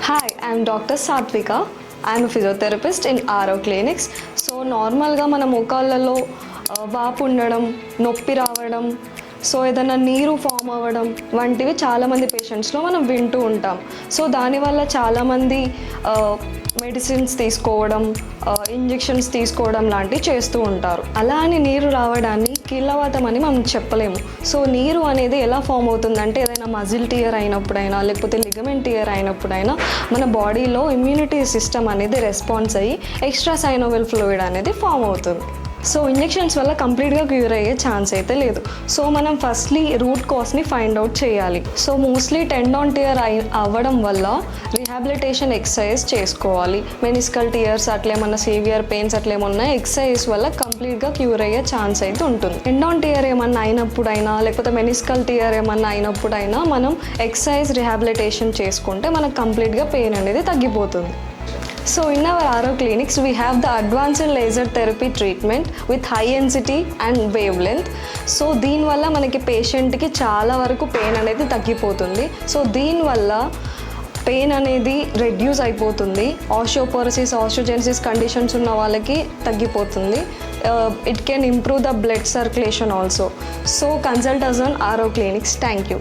Hi, I'm Dr. Satvika. I'm a physiotherapist in RO Clinics. So నార్మల్గా మన మోకాళ్ళలో వాపు ఉండడం, నొప్పి రావడం, సో ఏదైనా నీరు ఫామ్ అవ్వడం వంటివి చాలామంది పేషెంట్స్లో మనం వింటూ ఉంటాం. సో దానివల్ల చాలామంది మెడిసిన్స్ తీసుకోవడం, ఇంజెక్షన్స్ తీసుకోవడం లాంటివి చేస్తూ ఉంటారు. అలా అని నీరు రావడాన్ని కీళ్ళవాతం అని మనం చెప్పలేము. సో నీరు అనేది ఎలా ఫామ్ అవుతుందంటే ఏదైనా మజిల్ టియర్ అయినప్పుడైనా లేకపోతే లిగమెంట్ టియర్ అయినప్పుడైనా మన బాడీలో ఇమ్యూనిటీ సిస్టమ్ అనేది రెస్పాన్స్ అయ్యి ఎక్స్ట్రా సైనోవియల్ ఫ్లూయిడ్ అనేది ఫామ్ అవుతుంది. సో ఇంజెక్షన్స్ వల్ల కంప్లీట్గా క్యూర్ అయ్యే ఛాన్స్ అయితే లేదు. సో మనం ఫస్ట్లీ రూట్ కాజ్ని ఫైండ్ అవుట్ చేయాలి. సో మోస్ట్లీ టెండాన్ టియర్ అవ్వడం వల్ల రీహాబిలిటేషన్ ఎక్సర్సైజ్ చేసుకోవాలి. మెనిస్కల్ టియర్స్ అట్లేమన్నా సివియర్ పెయిన్స్ అట్లేమన్నా ఎక్సర్సైజ్ వల్ల కంప్లీట్గా క్యూర్ అయ్యే ఛాన్స్ అయితే ఉంటుంది. టెండాన్ టియర్ ఏమన్నా అయినప్పుడైనా లేకపోతే మెనిస్కల్ టియర్ ఏమన్నా అయినప్పుడైనా మనం ఎక్సర్సైజ్ రీహాబిలిటేషన్ చేసుకుంటే మనకు కంప్లీట్గా పెయిన్ అనేది తగ్గిపోతుంది. So in our RO clinics, we have the advanced laser therapy treatment with high density and wavelength. So దీనివల్ల మనకి పేషెంట్కి చాలా వరకు పెయిన్ అనేది తగ్గిపోతుంది. సో దీనివల్ల పెయిన్ అనేది రెడ్యూస్ అయిపోతుంది. ఆస్టియోపోరోసిస్, ఆస్టియోజెనసిస్ కండిషన్స్ ఉన్న వాళ్ళకి తగ్గిపోతుంది. It can improve the blood circulation also. So consult us on RO clinics. Thank you.